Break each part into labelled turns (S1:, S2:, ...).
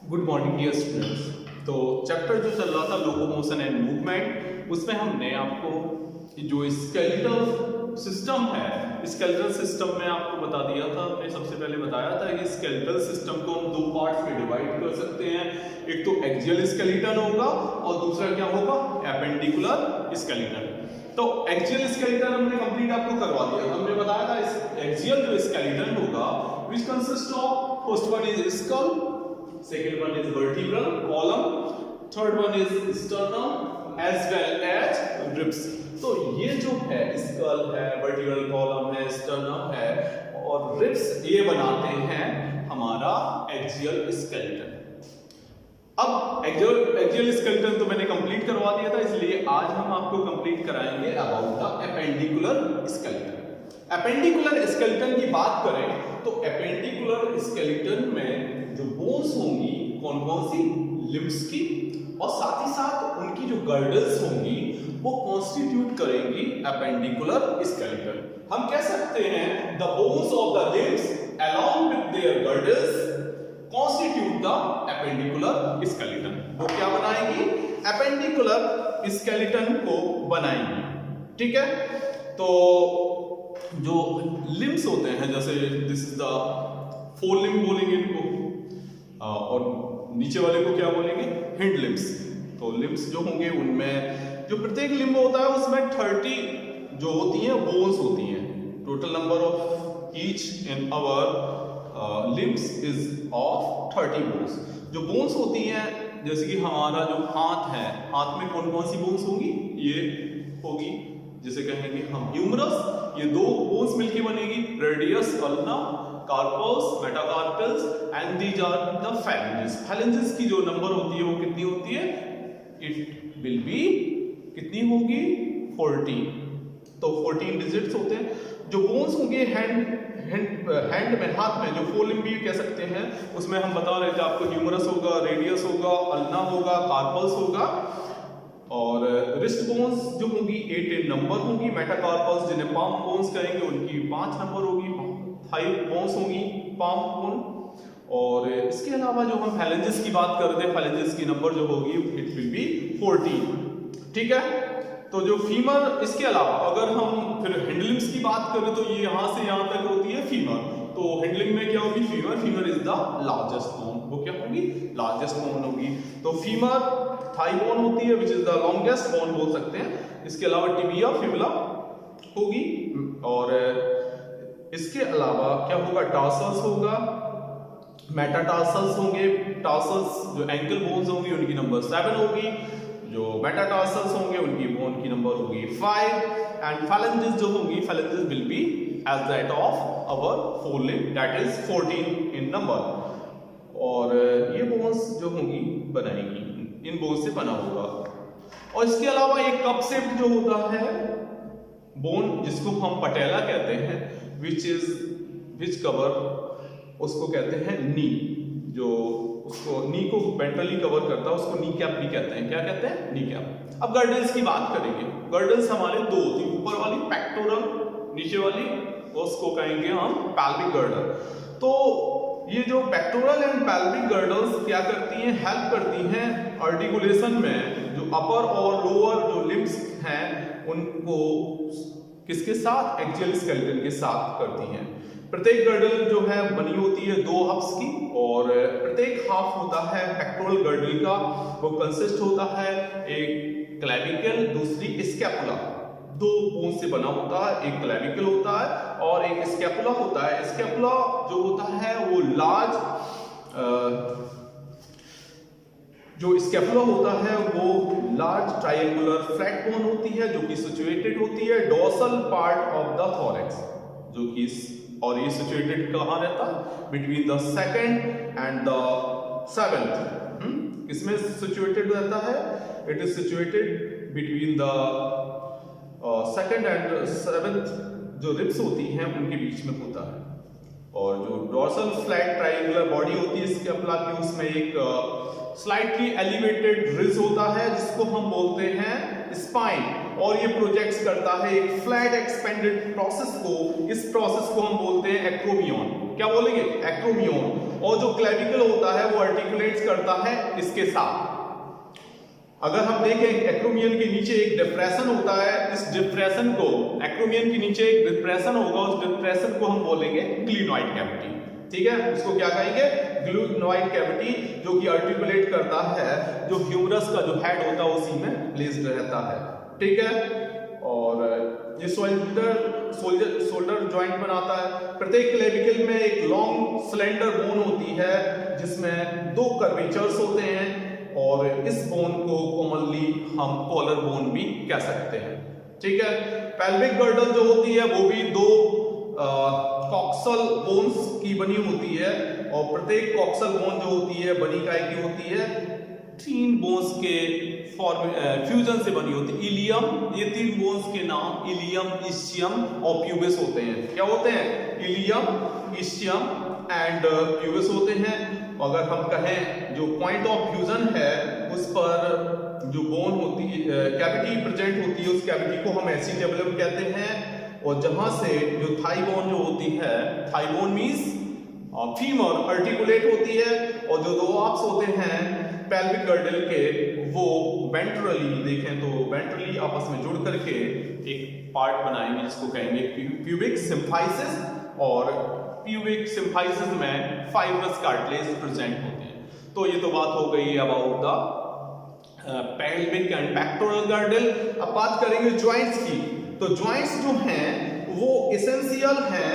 S1: Good morning dear students. तो chapter जो चल रहा था लोकोमोशन एंड मूवमेंट, उसमें हमने आपको जो स्केलेटल सिस्टम है, स्केलेटल सिस्टम में आपको बता दिया था, हमने सबसे पहले बताया था कि स्केलेटल सिस्टम को हम दो पार्ट्स में डिवाइड कर सकते हैं। एक तो एक्सियल स्केलेटन होगा और दूसरा क्या होगा, एपेंडिकुलर स्केलेटन। तो एक्सियल स्केलेटन हमने कंप्लीट आपको करवा दिया। हमने बताया था एक्सियल जो स्केलेटन होगा which consist of first one is skull, second one is vertebral column, third one is sternum as well as ribs। तो ये जो है स्कल है, वर्टिब्रल कॉलम है, स्टर्नम है और रिब्स, ये बनाते हैं हमारा एक्सियल स्केलेटन। अब एक्सियल स्केलेटन तो मैंने कंप्लीट करवा दिया था, इसलिए आज हम आपको कंप्लीट कराएंगे about the appendicular skeleton. Appendicular skeleton की बात करें तो एपेंडिकुलर स्केलेटन में जो बोन्स होंगी कौन कौन सी, लिम्स की, और साथ ही साथ उनकी जो गर्डल्स होंगी वो कॉन्स्टिट्यूट करेंगी एपेंडिकुलर स्केलेटन। हम कह सकते हैं the bones of the limbs along with their girdles constitute the appendicular skeleton. वो क्या बनाएंगी, एपेंडिकुलर स्केलेटन को बनाएंगी। ठीक है, तो जो लिम्स होते हैं, जैसे this is the four limb बोलेंगे इनको, और नीचे वाले को क्या बोलेंगे, हिंड लिम्स। तो लिम्स जो होंगे उनमें जो प्रत्येक लिम्ब होता है उसमें 30 जो होती हैं बोन्स होती हैं। Total number of each in our limbs is of 30 bones. जो बोन्स होती हैं, जैसे कि हमारा जो हाथ है, हाथ में कौन कौन सी बोन्स होंगी, ये होगी, जैसे कहेंगे हम ह्यूमरस, ये दो बोन्स मिलके बनेगी, radius ulna, carpals, metacarpals and these are the phalanges। phalanges की जो नंबर होती है वो कितनी होती है, इट विल बी कितनी होगी, 14। तो 14 डिजिट्स होते हैं। जो बोन्स होंगे हैंड में, हाथ में, जो फोर लिम्ब भी कह सकते हैं, उसमें हम बता रहे थे आपको ह्यूमरस होगा, रेडियस होगा, अल्ना होगा, कार्पल्स होगा, और रिस्ट बोन्स जो होंगी 8 इन नंबर होंगी। मेटाकार्पल्स जिन्हें पाम बोन्स कहेंगे उनकी 5 नंबर होगी। 5 बोन्स होंगी पाम बोन। और इसके अलावा जो हम phalanges की बात कर रहे थे, phalanges की नंबर जो होगी इट विल बी 14। ठीक है, तो जो फीमर, इसके अलावा अगर हम फिर हैंडलिंग्स की बात करें तो ये यहां से यहां तक होती है फीमर। तो हैंडलिंग में क्या होगी, femur, femur is the largest bone. वो क्या होगी, लार्जेस्ट बोन होगी। तो फीमर थाई बोन होती है which is the longest bone बोल सकते हैं। इसके अलावा टिबिया, फिबुला होगी, और इसके अलावा क्या होगा, टार्सल्स होगा, मेटाटार्सल्स होंगे। टार्सल्स जो एंकल बोन्स होंगी उनकी नंबर 7 होगी। जो मेटाटार्सल्स होंगे उनकी बोन की नंबर होगी 5। एंड phalanges जो होंगी, phalanges will be as that of our forelimb, that is 14 in number. और ये बोन्स जो होंगी बनाएंगी, इन बोन्स से बना होगा। और इसके अलावा एक कप शेप जो होता है बोन, जिसको हम पटेला कहते हैं, विच कवर, उसको कहते हैं नी, जो उसको नी को वेंट्रली कवर करता है, उसको नी कैप भी कहते हैं। क्या कहते हैं, नी कैप। अब गर्डल्स की बात करेंगे। गर्डल्स हमारे दो होती है, ऊपर वाली पेक्टोरल, नीचे वाली उसको कहेंगे हम पैल्विक गर्डल। तो ये जो पेक्टोरल एंड पैल्विक गर्डल्स क्या करती हैं, हेल्प करती हैं आर्टिकुलेशन में। जो अपर और लोअर जो लिम्स हैं उनको किसके साथ, एक्सियल स्केलेटन के साथ करती हैं। प्रत्येक गर्डल जो है बनी होती है 2 हफ्स की, और प्रत्येक हाफ होता है पेक्टोरल गर्डल का। वो कंसिस्ट होता है एक क्लेविकल, दूसरी स्कैपुला। 2 बोन से बना होता है, एक क्लेविकल होता है और एक स्कैपुला होता है। स्कैपुला जो होता है वो जो स्कैपुला होता है वो लार्ज ट्रायंगुलर फ्लैट बोन होती है, जो कि सिचुएटेड होती है dorsal part of the thorax, जो कि, और ये सिचुएटेड कहाँ रहता है, between the second and the 7th। इसमें सिचुएटेड रहता है, it is situated between the second and 7th। जो रिब्स होती हैं उनके बीच में होता है। और जो डोर्सल फ्लैट ट्रायंगुलर बॉडी होती है स्कैपुला की, उसमें एक स्लाइटली एलिवेटेड रिज होता है जिसको हम बोलते हैं स्पाइन, और ये प्रोजेक्ट्स करता है एक फ्लैट एक्सपेंडेड प्रोसेस को। इस प्रोसेस को हम बोलते हैं एक्रोमियन। क्या बोलेंगे, एक्रोमियन। और जो क्लेविकल होता है वो आर्टिकुलेट्स करता है इसके साथ। अगर हम देखें एक्रोमियन के नीचे एक डिप्रेशन होता है, इस डिप्रेशन को, एक्रोमियन के नीचे एक डिप्रेशन होगा, उस डिप्रेशन को हम बोलेंगे ग्लिनोइड कैविटी। ठीक है, उसको क्या कहेंगे? ग्लिनोइड कैविटी, जो कि आर्टिकुलेट करता है, जो ह्यूमरस का जो हेड होता है उसी में प्लेस्ड रहता है। ठीक है, और ये शोल्डर जॉइंट बनाता है। प्रत्येक क्लेविकल में एक लॉन्ग सिलेंडर बोन होती है जिसमें 2 कर्वेचर्स होते हैं, और इस बोन को कॉमनली हम कॉलर बोन भी कह सकते हैं। ठीक है, पेल्विक गर्डल जो होती है वो भी 2 कॉक्सल बोन्स की बनी होती है, और प्रत्येक कॉक्सल बोन जो होती है बनी काय की होती है? 3 बोन्स के फ्यूजन से बनी होती है। इलियम, ये 3 बोन्स के नाम इलियम, इस्चियम और प्यूबिस होते हैं। क्या होते हैं? इलियम, इस्चियम एंड प्यूबिस होते हैं। अगर हम कहें जो पॉइंट ऑफ फ्यूजन है उस पर जो बोन होती है, कैविटी प्रेजेंट होती है, उस कैविटी को हम एसिटेबुलम कहते हैं। और जहां से जो थाई बोन जो होती है, thigh bone means femur, articulate होती है, और जो 2 आर्क्स होते हैं पेल्विक गर्डल के, वो वेंट्रली, देखें तो वेंट्रली आपस में जुड़ करके एक पार्ट बनाएंगे जिसको कहेंगे प्यूबिक सिम्फाइसिस, और प्यूबिक सिम्फाइसिस में फाइब्रस कार्टिलेज प्रेजेंट होते हैं। तो ये तो बात हो गई about the pelvic and pectoral girdle. अब बात करेंगे जॉइंट्स की। तो जॉइंट्स जो हैं वो एसेंशियल हैं,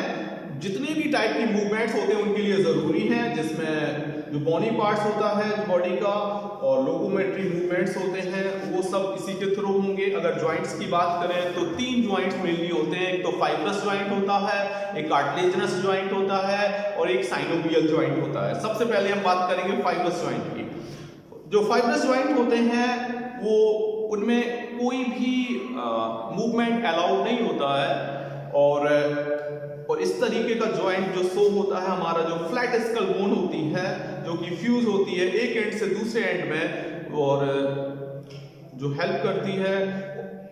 S1: जितने भी टाइप की मूवमेंट्स होते हैं उनके लिए जरूरी हैं, जिसमें जो बॉडी पार्ट्स होता है बॉडी का, और लोकोमेट्री मूवमेंट्स होते हैं, वो सब इसी के थ्रू होंगे। अगर जॉइंट्स की बात करें तो 3 जॉइंट्स मेनली होते हैं। एक तो फाइब्रस जॉइंट होता है, एक कार्टिलेजिनस जॉइंट होता है, और एक साइनोवियल जॉइंट होता है। सबसे पहले हम बात करेंगे फाइब्रस जॉइंट की। जो फाइब्रस जॉइंट होते हैं वो, उनमें कोई भी मूवमेंट अलाउड नहीं होता है, और इस तरीके का जॉइंट जो शो होता है हमारा, जो फ्लैट स्कल बोन होती है जो कि फ्यूज होती है एक एंड से दूसरे एंड में, और जो हेल्प करती है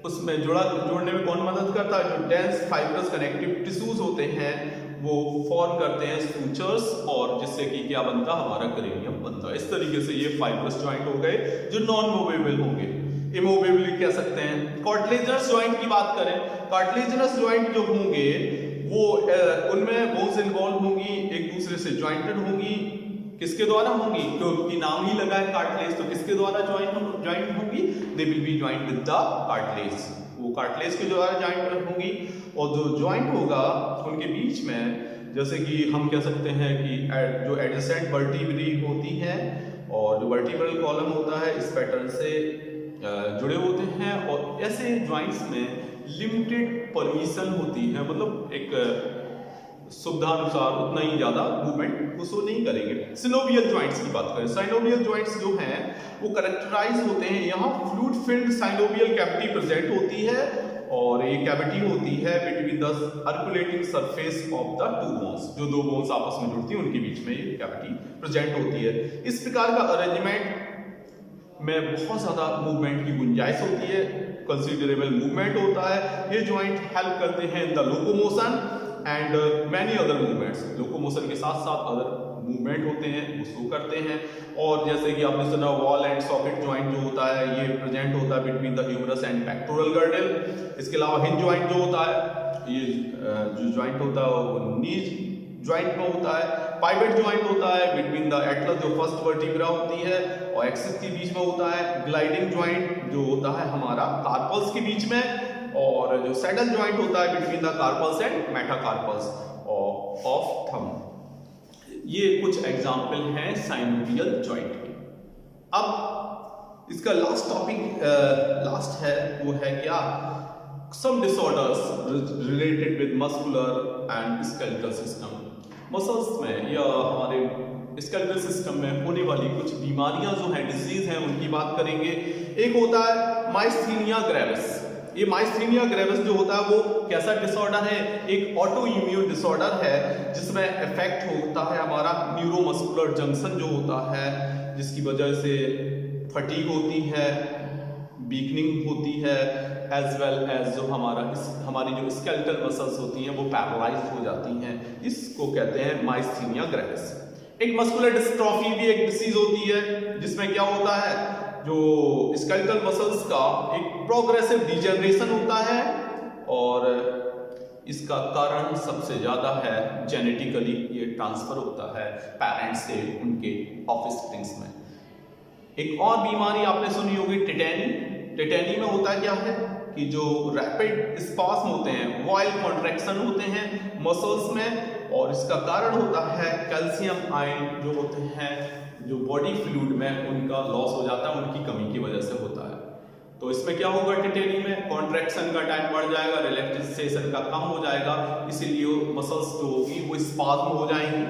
S1: उसमें जोड़ने में कौन मदद करता है? जो डेंस फाइब्रस कनेक्टिव टिश्यूज होते हैं वो फॉर्म करते हैं सूचर्स, और जिससे कि क्या बनता है? हमारा करेनियम बनता है। इस तरीके से ये फाइब्रस जॉइंट हो गए जो नॉन मूवेबल होंगे। इमूवेबल कह सकते हैं। कार्टिलेजिनस जॉइंट की बात करें, कार्टिलेजिनस जॉइंट जो होंगे वो उनमें बोन्स इन्वॉल्व होंगी, एक दूसरे से ज्वाइंटेड होंगी। किसके द्वारा होंगी? क्योंकि नाम ही लगा है कार्टिलेज, तो किसके द्वारा ज्वाइंट होंगी? They will be joint with the cartilage, वो कार्टिलेज के द्वारा ज्वाइंट होंगी। और जो ज्वाइंट होगा उनके बीच में, जैसे कि हम कह सकते हैं कि जो एडजेसेंट वर्टिब्री होती हैं और जो वर्टिब्रल कॉलम होता है इस पैटर्न से जुड़े होते हैं, और ऐसे ज्वाइंट्स में लिमिटेड परमिशन होती है, मतलब एक सुविधानुसार उतना ही ज्यादा मूवमेंट उसको नहीं करेंगे। सिनोवियल जॉइंट्स की बात करें, साइनोवियल जॉइंट्स जो हैं वो कैरेक्टराइज होते हैं, यहाँ fluid filled synovial cavity present होती है, और ये कैविटी होती है between the circulating surface of the 2 bones, जो 2 बोन्स आपस में जुड़ती हैं उनके बीच में ये कैविटी प्रेजेंट होती है। इस प्रकार का अरेंजमेंट में बहुत ज्यादा मूवमेंट की गुंजाइश होती है, कंसिडरेबल मूवमेंट होता है। ये जॉइंट हेल्प करते हैं in the locomotion and many other movements. Locomotion के साथ साथ अदर मूवमेंट होते हैं वो शो करते हैं। और जैसे कि आपने सुना वॉल एंड सॉकेट जॉइंट जो होता है ये प्रेजेंट होता है between the humerus and pectoral girdle. इसके अलावा हिंज जॉइंट जो होता है, ये जो जॉइंट होता है वो नीज जॉइंट में होता है। पाइवेट जॉइंट होता है बिटवीन द एटलस जो फर्स्ट वर्टिब्रा होती है और एक्सिस के बीच में होता है। ग्लाइडिंग जॉइंट जो होता है हमारा कार्पल्स के बीच में, और जो सैडल जॉइंट होता है between the carpals and metacarpals of thumb. ये कुछ एग्जांपल हैं साइनोवियल जॉइंट के। अब इसका लास्ट टॉपिक लास्ट है वो है क्या? Some disorders related with muscular and skeletal system. Muscles में या हमारे स्केलेटल सिस्टम में होने वाली कुछ बीमारियां जो हैं, डिजीज हैं, उनकी बात करेंगे। एक होता है माइस्थीनिया ग्रेविस। ये माइस्थीनिया ग्रेविस जो होता है वो कैसा डिसऑर्डर है? एक ऑटो इम्यून डिसऑर्डर है जिसमें इफेक्ट होता है हमारा न्यूरोमस्कुलर जंक्शन जो होता है, जिसकी वजह से फटीग होती है, वीकनिंग होती है, एज वेल एज जो हमारी जो स्केलेटल मसल्स होती हैं वो पैरालाइज्ड हो जाती हैं। इसको कहते हैं माइस्थीनिया ग्रेविस। एक मस्कुलर डिस्ट्रॉफी भी एक डिसीज होती है जिसमें क्या होता है, जो स्केलेटल मसल्स का एक प्रोग्रेसिव डिजेनरेशन होता है और इसका कारण सबसे ज्यादा है जेनेटिकली ये ट्रांसफर होता है पेरेंट्स से उनके ऑफस्प्रिंग्स में। एक और बीमारी आपने सुनी होगी टिटेनी। टिटेनी में होता है क्या है कि जो रैपिड स्पास्म होते हैं, वाइल्ड कॉन्ट्रैक्शन होते हैं मसल्स में, और इसका कारण होता है कैल्शियम आयन जो होते हैं जो बॉडी फ्लूइड में उनका लॉस हो जाता है, उनकी कमी की वजह से होता है। तो इसमें क्या होगा, टिटेनी में कॉन्ट्रैक्शन का टाइम बढ़ जाएगा, रिलैक्सेशन का कम हो जाएगा, इसीलिए मसल्स जो होगी वो स्पास्म हो जाएंगी।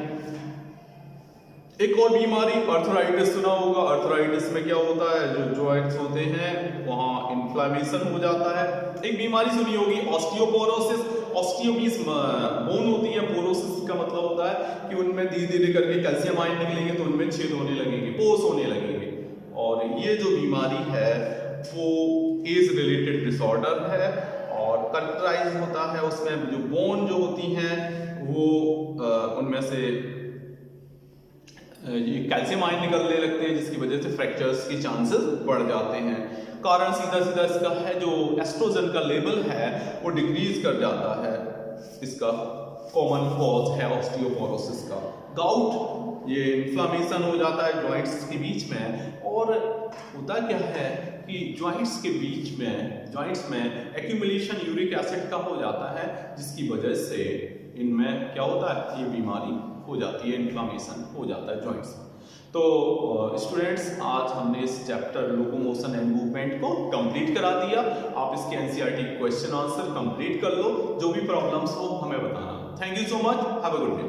S1: एक और बीमारी अर्थराइटिस सुना होगा। अर्थराइटिस में क्या होता है, जो जॉइंट्स होते हैं वहां इन्फ्लेमेशन हो जाता है। एक बीमारी सुनी होगी ऑस्टियोपोरोसिस। ऑस्टियोपीस बोन होती है, पोरोसिस का मतलब होता है कि उनमें धीरे धीरे करके कैल्शियम आयन निकलेंगे तो उनमें छेद होने लगेंगे, पोर्स होने लगेंगे। और ये जो बीमारी है वो एज रिलेटेड डिसऑर्डर है और करेक्टराइज होता है उसमें जो बोन जो होती हैं वो उनमें से ये कैल्शियम आयन निकलने लगते हैं जिसकी वजह से फ्रैक्चर्स के चांसेस बढ़ जाते हैं। कारण सीधा सीधा इसका है जो एस्ट्रोजन का लेवल है वो डिक्रीज कर जाता है। इसका कॉमन कॉज है ऑस्टियोपोरोसिस का। गाउट, ये इन्फ्लामेशन हो जाता है जॉइंट्स के बीच में, और होता क्या है कि जॉइंट्स के बीच में, जॉइंट्स में एक्यूमुलेशन यूरिक एसिड का हो जाता है जिसकी वजह से इनमें क्या होता है, ये बीमारी हो जाती है, इन्फ्लामेशन हो जाता है जॉइंट्स में। तो स्टूडेंट्स आज हमने इस चैप्टर लोकोमोशन एंड मूवमेंट को कंप्लीट करा दिया। आप इसके एनसीईआरटी क्वेश्चन आंसर कंप्लीट कर लो, जो भी प्रॉब्लम्स हो हमें बताना। Thank you so much, have a good day.